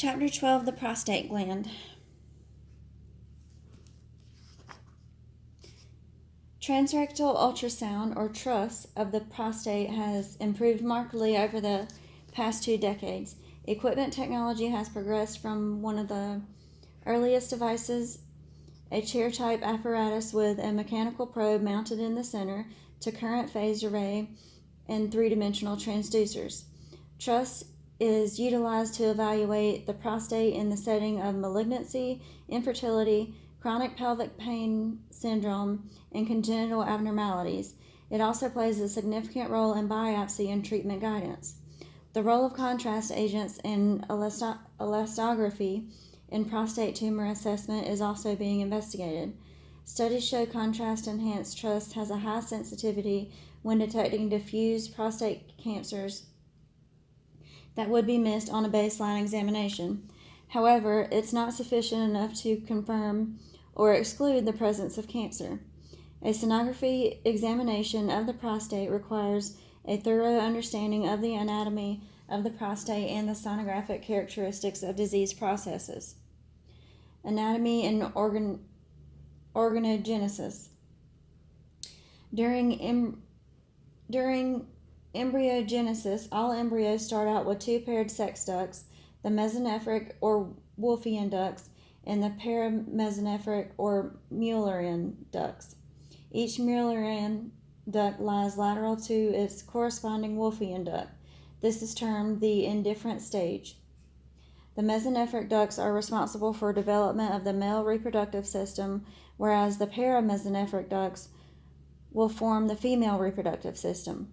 Chapter 12, the prostate gland. Transrectal ultrasound, or TRUS, of the prostate has improved markedly over the past 2 decades. Equipment technology has progressed from one of the earliest devices, a chair-type apparatus with a mechanical probe mounted in the center, to current phased array and three-dimensional transducers. TRUS is utilized to evaluate the prostate in the setting of malignancy, infertility, chronic pelvic pain syndrome, and congenital abnormalities. It also plays a significant role in biopsy and treatment guidance. The role of contrast agents and elastography in prostate tumor assessment is also being investigated. Studies show contrast-enhanced TRUS has a high sensitivity when detecting diffuse prostate cancers that would be missed on a baseline examination. However, it's not sufficient enough to confirm or exclude the presence of cancer. A sonography examination of the prostate requires a thorough understanding of the anatomy of the prostate and the sonographic characteristics of disease processes. Anatomy and organogenesis. During embryogenesis, all embryos start out with 2 paired sex ducts, the mesonephric or Wolffian ducts and the paramesonephric or Mullerian ducts. Each Mullerian duct lies lateral to its corresponding Wolffian duct. This is termed the indifferent stage. The mesonephric ducts are responsible for development of the male reproductive system, whereas the paramesonephric ducts will form the female reproductive system.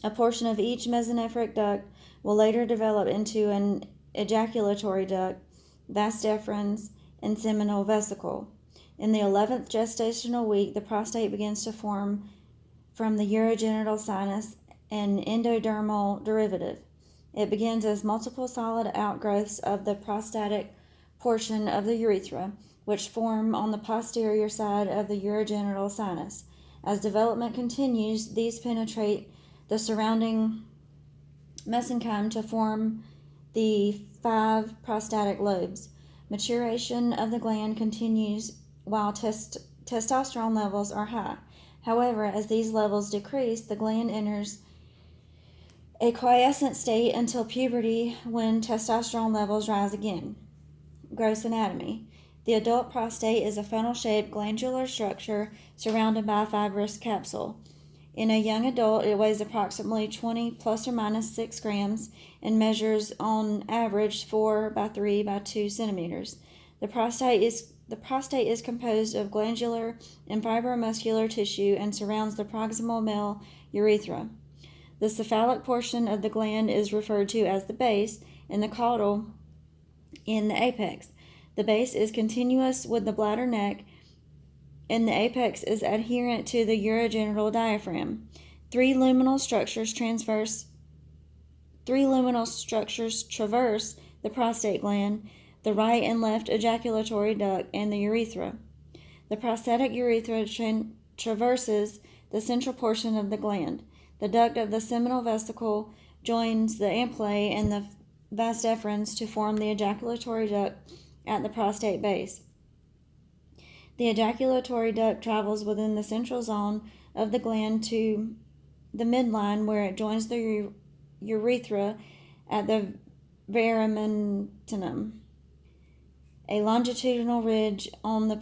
A portion of each mesonephric duct will later develop into an ejaculatory duct, vas deferens, and seminal vesicle. In the 11th gestational week, the prostate begins to form from the urogenital sinus, an endodermal derivative. It begins as multiple solid outgrowths of the prostatic portion of the urethra, which form on the posterior side of the urogenital sinus. As development continues, these penetrate the surrounding mesenchyme to form the 5 prostatic lobes. Maturation of the gland continues while testosterone levels are high. However, as these levels decrease, the gland enters a quiescent state until puberty, when testosterone levels rise again. Gross anatomy. The adult prostate is a funnel-shaped glandular structure surrounded by a fibrous capsule. In a young adult, it weighs approximately 20 plus or minus 6 grams and measures on average 4 by 3 by 2 centimeters. The prostate is composed of glandular and fibromuscular tissue and surrounds the proximal male urethra. The cephalic portion of the gland is referred to as the base, and the caudal in the apex. The base is continuous with the bladder neck, and the apex is adherent to the urogenital diaphragm. 3 luminal structures traverse the prostate gland, the right and left ejaculatory duct, and the urethra. The prostatic urethra traverses the central portion of the gland. The duct of the seminal vesicle joins the ampullae and the vas deferens to form the ejaculatory duct at the prostate base. The ejaculatory duct travels within the central zone of the gland to the midline, where it joins the urethra at the verumentinum, a longitudinal ridge on the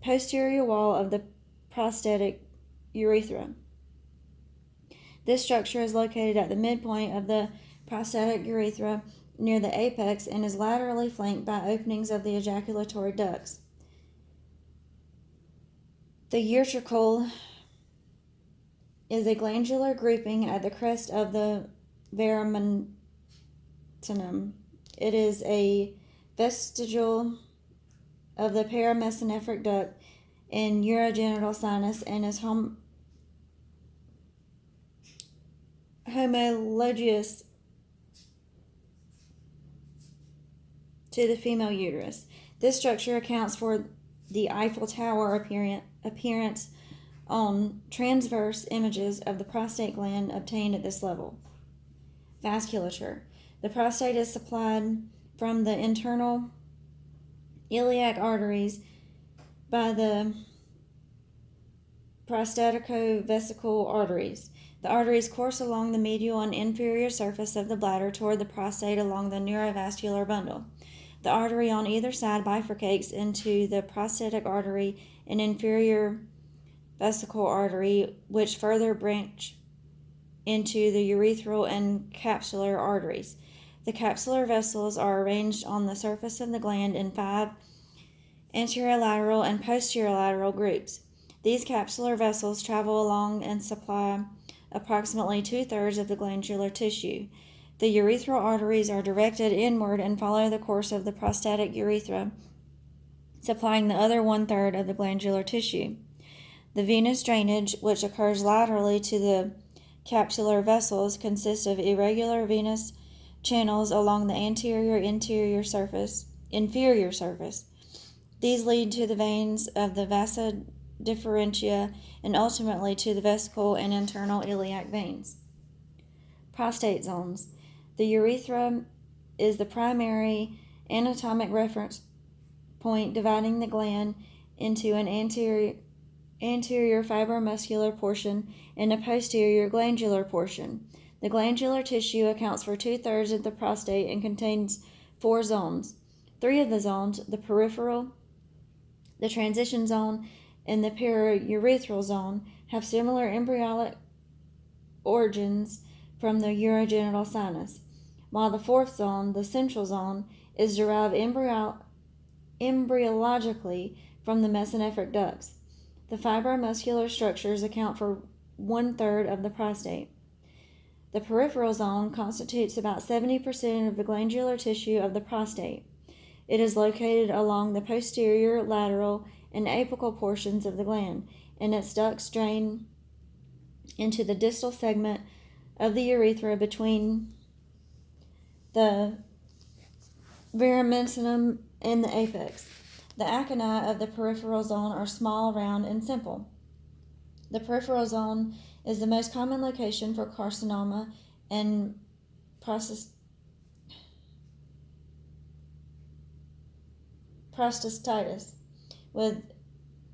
posterior wall of the prostatic urethra. This structure is located at the midpoint of the prostatic urethra near the apex and is laterally flanked by openings of the ejaculatory ducts. The utricle is a glandular grouping at the crest of the verumentinum. It is a vestibule of the paramesonephric duct and urogenital sinus and is homologous to the female uterus. This structure accounts for the Eiffel Tower appearance on transverse images of the prostate gland obtained at this level. Vasculature. The prostate is supplied from the internal iliac arteries by the prostaticovesical arteries. The arteries course along the medial and inferior surface of the bladder toward the prostate along the neurovascular bundle. The artery on either side bifurcates into the prostatic artery and inferior vesical artery, which further branch into the urethral and capsular arteries. The capsular vessels are arranged on the surface of the gland in 5 anterolateral and posterolateral groups. These capsular vessels travel along and supply approximately 2/3 of the glandular tissue. The urethral arteries are directed inward and follow the course of the prostatic urethra, supplying the other 1/3 of the glandular tissue. The venous drainage, which occurs laterally to the capsular vessels, consists of irregular venous channels along the inferior surface. These lead to the veins of the vasa differentia and ultimately to the vesical and internal iliac veins. Prostate zones. The urethra is the primary anatomic reference point, dividing the gland into an anterior fibromuscular portion and a posterior glandular portion. The glandular tissue accounts for 2/3 of the prostate and contains 4 zones. 3 of the zones, the peripheral, the transition zone, and the periurethral zone, have similar embryonic origins from the urogenital sinus, while the 4th zone, the central zone, is derived embryologically from the mesonephric ducts. The fibromuscular structures account for 1/3 of the prostate. The peripheral zone constitutes about 70% of the glandular tissue of the prostate. It is located along the posterior, lateral, and apical portions of the gland, and its ducts drain into the distal segment of the urethra between the verumentinum and the apex. The acini of the peripheral zone are small, round, and simple. The peripheral zone is the most common location for carcinoma and prostatitis, with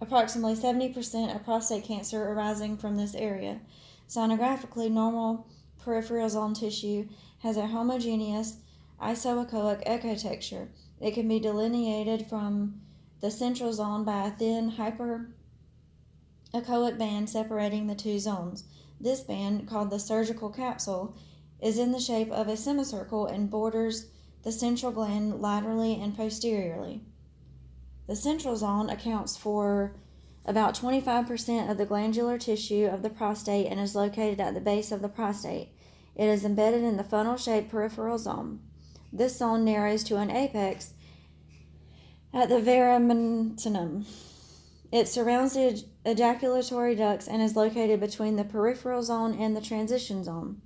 approximately 70% of prostate cancer arising from this area. Sonographically, normal peripheral zone tissue has a homogeneous isoechoic echotexture. It can be delineated from the central zone by a thin hyperechoic band separating the 2 zones. This band, called the surgical capsule, is in the shape of a semicircle and borders the central gland laterally and posteriorly. The central zone accounts for about 25% of the glandular tissue of the prostate and is located at the base of the prostate. It is embedded in the funnel-shaped peripheral zone. This zone narrows to an apex at the verumentinum. It surrounds the ejaculatory ducts and is located between the peripheral zone and the transition zone.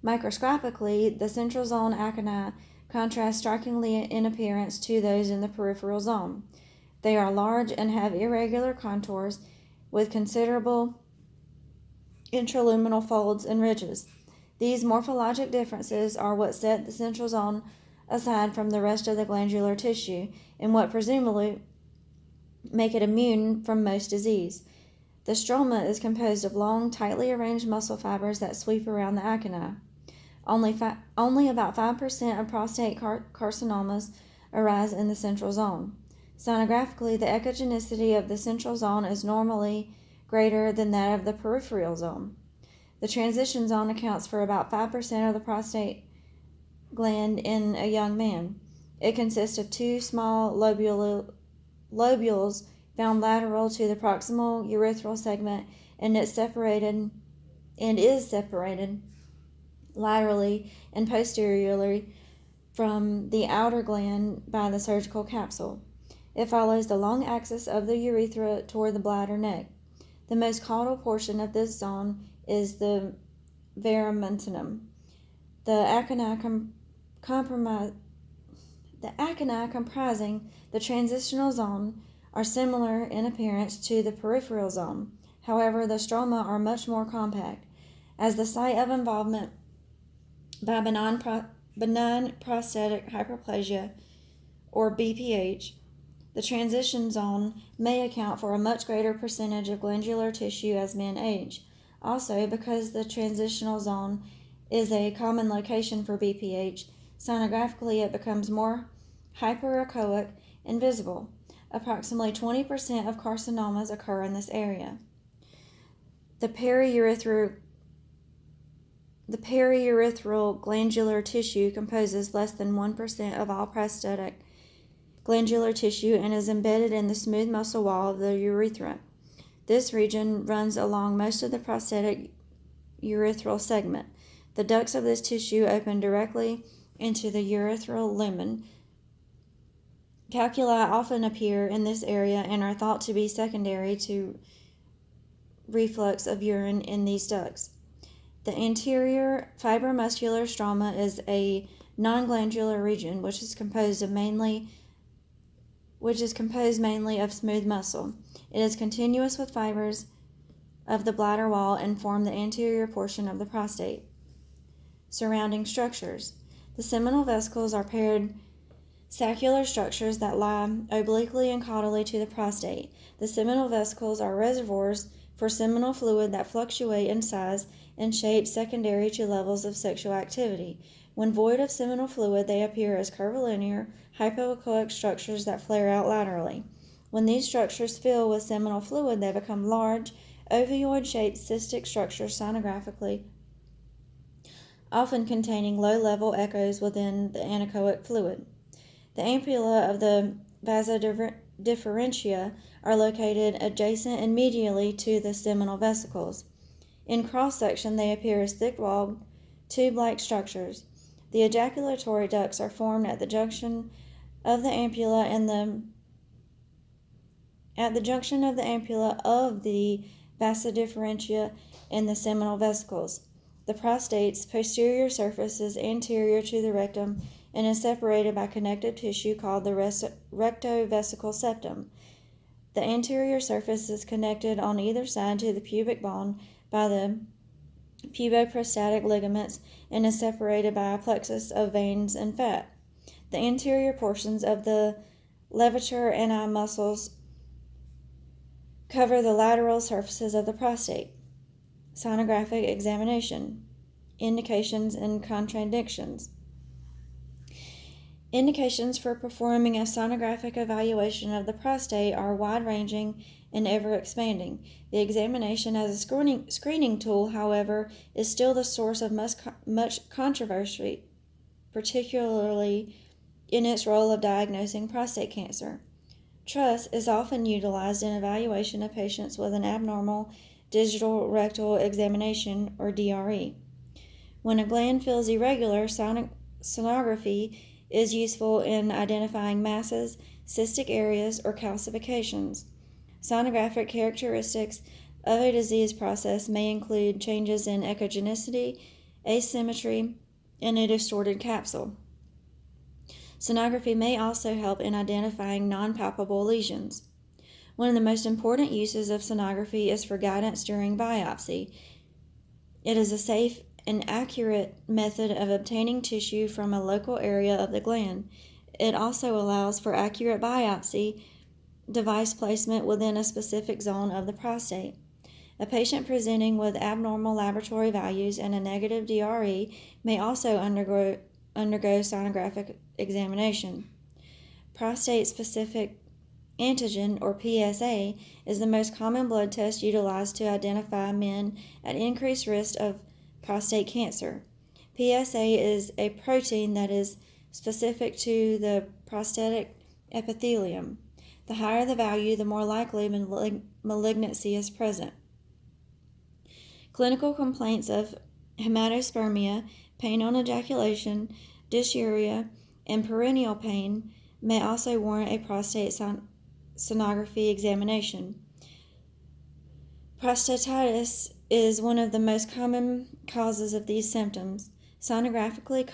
Microscopically, the central zone acini contrast strikingly in appearance to those in the peripheral zone. They are large and have irregular contours with considerable intraluminal folds and ridges. These morphologic differences are what set the central zone aside from the rest of the glandular tissue and what presumably make it immune from most disease. The stroma is composed of long, tightly arranged muscle fibers that sweep around the acini. Only about 5% of prostate carcinomas arise in the central zone. Sonographically, the echogenicity of the central zone is normally greater than that of the peripheral zone. The transition zone accounts for about 5% of the prostate gland in a young man. It consists of 2 small lobules found lateral to the proximal urethral segment and is separated laterally and posteriorly from the outer gland by the surgical capsule. It follows the long axis of the urethra toward the bladder neck. The most caudal portion of this zone is the verumentinum. The acini comprising the transitional zone are similar in appearance to the peripheral zone. However, the stroma are much more compact. As the site of involvement by benign benign prostatic hyperplasia, or BPH, the transition zone may account for a much greater percentage of glandular tissue as men age. Also, because the transitional zone is a common location for BPH, sonographically it becomes more hyperechoic and visible. Approximately 20% of carcinomas occur in this area. The periurethral glandular tissue composes less than 1% of all prostatic glandular tissue and is embedded in the smooth muscle wall of the urethra. This region runs along most of the prostatic urethral segment. The ducts of this tissue open directly into the urethral lumen. Calculi often appear in this area and are thought to be secondary to reflux of urine in these ducts. The anterior fibromuscular stroma is a non-glandular region which is composed mainly of smooth muscle. It is continuous with fibers of the bladder wall and form the anterior portion of the prostate. Surrounding structures. The seminal vesicles are paired saccular structures that lie obliquely and caudally to the prostate. The seminal vesicles are reservoirs for seminal fluid that fluctuate in size and shape secondary to levels of sexual activity. When void of seminal fluid, they appear as curvilinear, hypoechoic structures that flare out laterally. When these structures fill with seminal fluid, they become large, ovoid-shaped cystic structures sonographically, often containing low-level echoes within the anechoic fluid. The ampulla of the vasa differentia are located adjacent and medially to the seminal vesicles. In cross-section, they appear as thick-walled, tube-like structures. The ejaculatory ducts are formed at the junction of the ampulla of the vasa differentia and the seminal vesicles. The prostate's posterior surface is anterior to the rectum and is separated by connective tissue called the rectovesical septum. The anterior surface is connected on either side to the pubic bone by the puboprostatic ligaments and is separated by a plexus of veins and fat. The anterior portions of the levator ani muscles cover the lateral surfaces of the prostate. Sonographic examination. Indications and contraindications. Indications for performing a sonographic evaluation of the prostate are wide-ranging and ever-expanding. The examination as a screening tool, however, is still the source of much controversy, particularly in its role of diagnosing prostate cancer. TRUS is often utilized in evaluation of patients with an abnormal digital rectal examination, or DRE. When a gland feels irregular, sonography is useful in identifying masses, cystic areas, or calcifications. Sonographic characteristics of a disease process may include changes in echogenicity, asymmetry, and a distorted capsule. Sonography may also help in identifying non-palpable lesions. One of the most important uses of sonography is for guidance during biopsy. It is a safe and accurate method of obtaining tissue from a local area of the gland. It also allows for accurate biopsy device placement within a specific zone of the prostate. A patient presenting with abnormal laboratory values and a negative DRE may also undergo sonographic examination. Prostate-specific antigen, or PSA, is the most common blood test utilized to identify men at increased risk of prostate cancer. PSA is a protein that is specific to the prostatic epithelium. The higher the value, the more likely malignancy is present. Clinical complaints of hematospermia, pain on ejaculation, dysuria, and perineal pain may also warrant a prostate sonography examination. Prostatitis is one of the most common causes of these symptoms. Sonographically,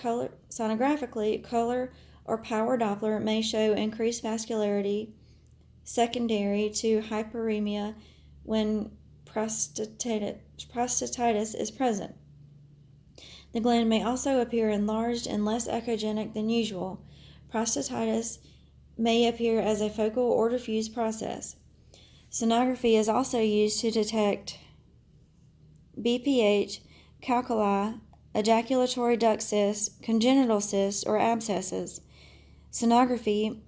color or power Doppler may show increased vascularity secondary to hyperemia when prostatitis is present. The gland may also appear enlarged and less echogenic than usual. Prostatitis may appear as a focal or diffuse process. Sonography is also used to detect BPH, calculi, ejaculatory duct cysts, congenital cysts, or abscesses. Sonography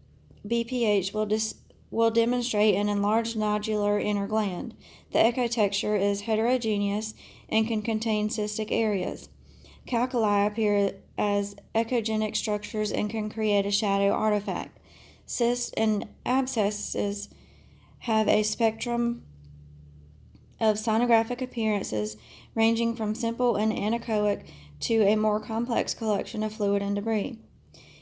BPH will demonstrate an enlarged nodular inner gland. The echotexture is heterogeneous and can contain cystic areas. Calculi appear as echogenic structures and can create a shadow artifact. Cysts and abscesses have a spectrum of sonographic appearances ranging from simple and anechoic to a more complex collection of fluid and debris.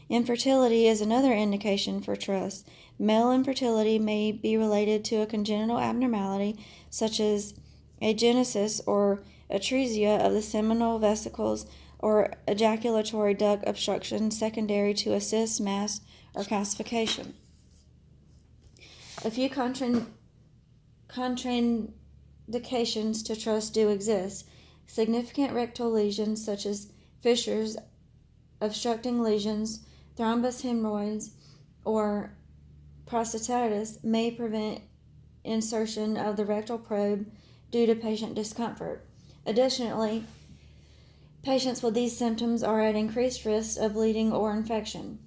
Infertility is another indication for TRUS. Male infertility may be related to a congenital abnormality such as agenesis or atresia of the seminal vesicles or ejaculatory duct obstruction secondary to a cyst, mass, or calcification. A few contraindications to TRUS do exist. Significant rectal lesions such as fissures, obstructing lesions, thrombus hemorrhoids, or prostatitis may prevent insertion of the rectal probe due to patient discomfort. Additionally, patients with these symptoms are at increased risk of bleeding or infection.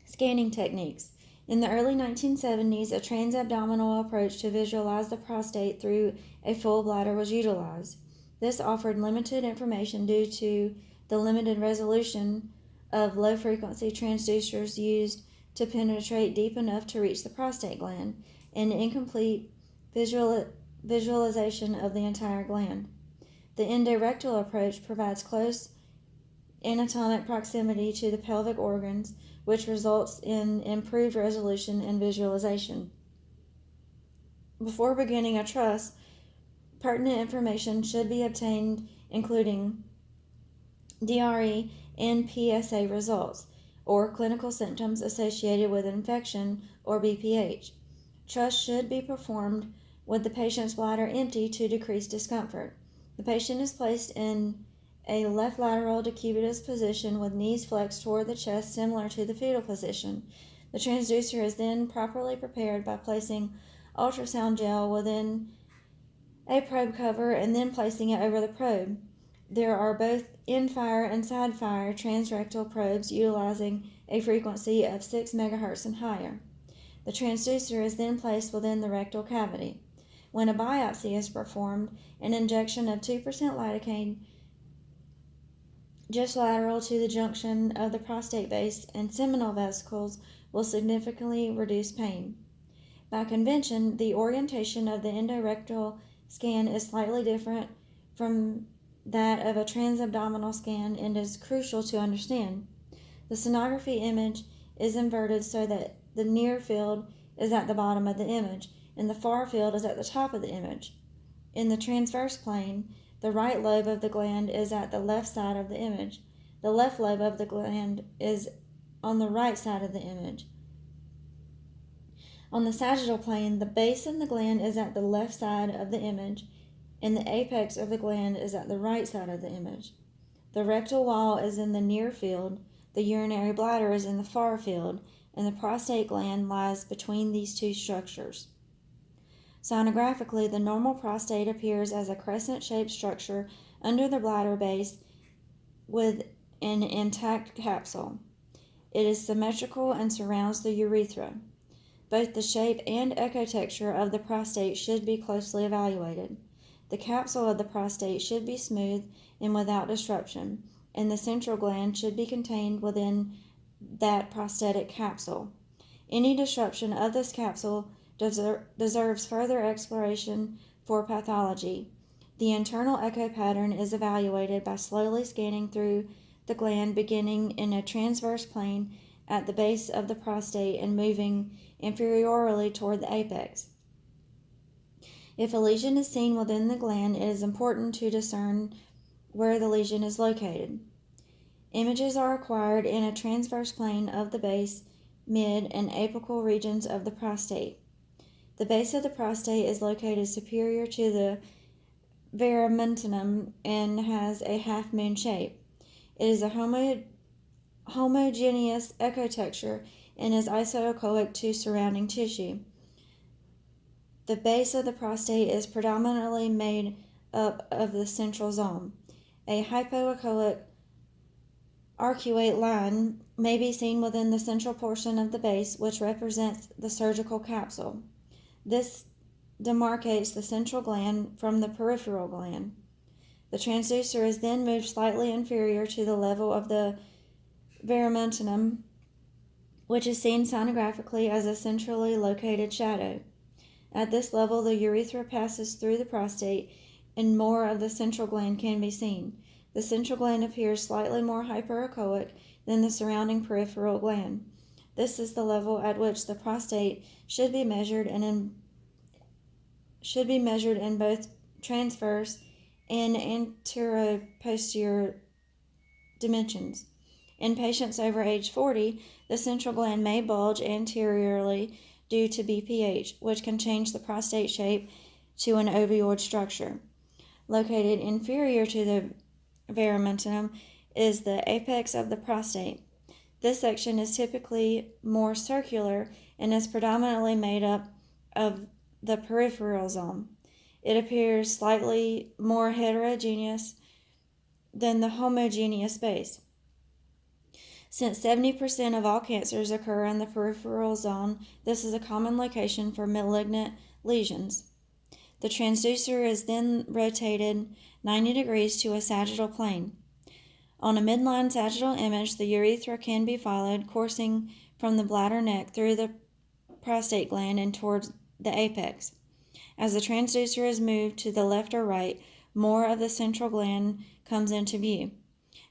Scanning techniques. In the early 1970s, a transabdominal approach to visualize the prostate through a full bladder was utilized. This offered limited information due to the limited resolution of low-frequency transducers used to penetrate deep enough to reach the prostate gland, and incomplete visualization of the entire gland. The endorectal approach provides close anatomic proximity to the pelvic organs, which results in improved resolution and visualization. Before beginning a TRUS, pertinent information should be obtained, including DRE and PSA results, or clinical symptoms associated with infection or BPH. TRUS should be performed with the patient's bladder empty to decrease discomfort. The patient is placed in a left lateral decubitus position with knees flexed toward the chest, similar to the fetal position. The transducer is then properly prepared by placing ultrasound gel within a probe cover and then placing it over the probe. There are both in-fire and side-fire transrectal probes utilizing a frequency of 6 MHz and higher. The transducer is then placed within the rectal cavity. When a biopsy is performed, an injection of 2% lidocaine just lateral to the junction of the prostate base and seminal vesicles will significantly reduce pain. By convention, the orientation of the endorectal scan is slightly different from that of a transabdominal scan and is crucial to understand. The sonography image is inverted so that the near field is at the bottom of the image and the far field is at the top of the image. In the transverse plane, the right lobe of the gland is at the left side of the image. The left lobe of the gland is on the right side of the image. On the sagittal plane, the base of the gland is at the left side of the image, and the apex of the gland is at the right side of the image. The rectal wall is in the near field, the urinary bladder is in the far field, and the prostate gland lies between these two structures. Sonographically, the normal prostate appears as a crescent-shaped structure under the bladder base with an intact capsule. It is symmetrical and surrounds the urethra. Both the shape and echotexture of the prostate should be closely evaluated. The capsule of the prostate should be smooth and without disruption, and the central gland should be contained within that prostatic capsule. Any disruption of this capsule deserves further exploration for pathology. The internal echo pattern is evaluated by slowly scanning through the gland, beginning in a transverse plane at the base of the prostate and moving inferiorly toward the apex. If a lesion is seen within the gland, it is important to discern where the lesion is located. Images are acquired in a transverse plane of the base, mid, and apical regions of the prostate. The base of the prostate is located superior to the verumentinum and has a half-moon shape. It is a homogeneous ecotexture and is isoechoic to surrounding tissue. The base of the prostate is predominantly made up of the central zone. A hypoechoic arcuate line may be seen within the central portion of the base, which represents the surgical capsule. This demarcates the central gland from the peripheral gland. The transducer is then moved slightly inferior to the level of the verumentinum, which is seen sonographically as a centrally located shadow. At this level, the urethra passes through the prostate, and more of the central gland can be seen. The central gland appears slightly more hyperechoic than the surrounding peripheral gland. This is the level at which the prostate should be measured in both transverse and anteroposterior dimensions. In patients over age 40, the central gland may bulge anteriorly due to BPH, which can change the prostate shape to an ovoid structure. Located inferior to the verumentinum is the apex of the prostate. This section is typically more circular and is predominantly made up of the peripheral zone. It appears slightly more heterogeneous than the homogeneous base. Since 70% of all cancers occur in the peripheral zone, this is a common location for malignant lesions. The transducer is then rotated 90 degrees to a sagittal plane. On a midline sagittal image, the urethra can be followed, coursing from the bladder neck through the prostate gland and towards the apex. As the transducer is moved to the left or right, more of the central gland comes into view.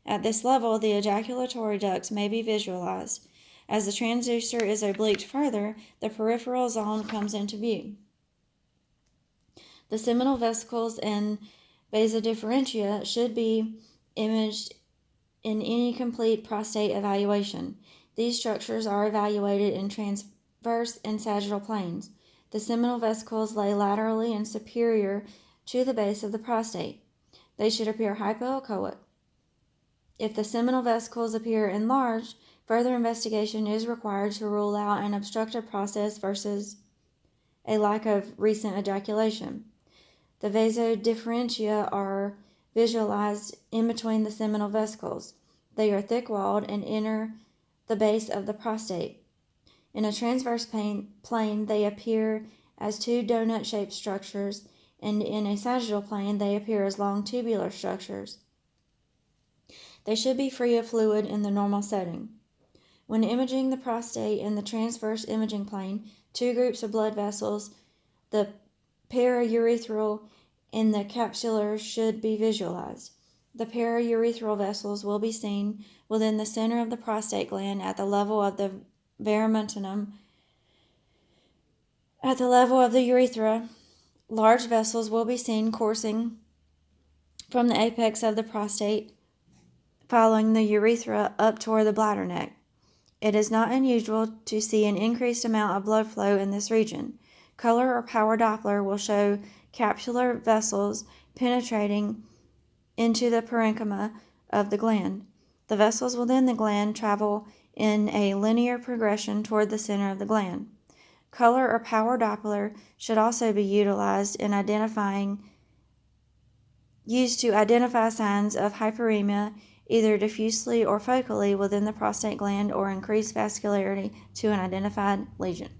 At this level, the ejaculatory ducts may be visualized. As the transducer is obliqued further, the peripheral zone comes into view. The seminal vesicles and vasa differentia should be imaged in any complete prostate evaluation. These structures are evaluated in transverse and sagittal planes. The seminal vesicles lay laterally and superior to the base of the prostate. They should appear hypoechoic. If the seminal vesicles appear enlarged, further investigation is required to rule out an obstructive process versus a lack of recent ejaculation. The vasodifferentia are visualized in between the seminal vesicles. They are thick-walled and enter the base of the prostate. In a transverse plane, they appear as two donut-shaped structures, and in a sagittal plane, they appear as long tubular structures. They should be free of fluid in the normal setting. When imaging the prostate in the transverse imaging plane, two groups of blood vessels, the paraurethral and the capsular, should be visualized. The paraurethral vessels will be seen within the center of the prostate gland at the level of the verumentinum. At the level of the urethra, large vessels will be seen coursing from the apex of the prostate, following the urethra up toward the bladder neck. It is not unusual to see an increased amount of blood flow in this region. Color or power Doppler will show capsular vessels penetrating into the parenchyma of the gland. The vessels within the gland travel in a linear progression toward the center of the gland. Color or power Doppler should also be used to identify signs of hyperemia, either diffusely or focally within the prostate gland, or increased vascularity to an identified lesion.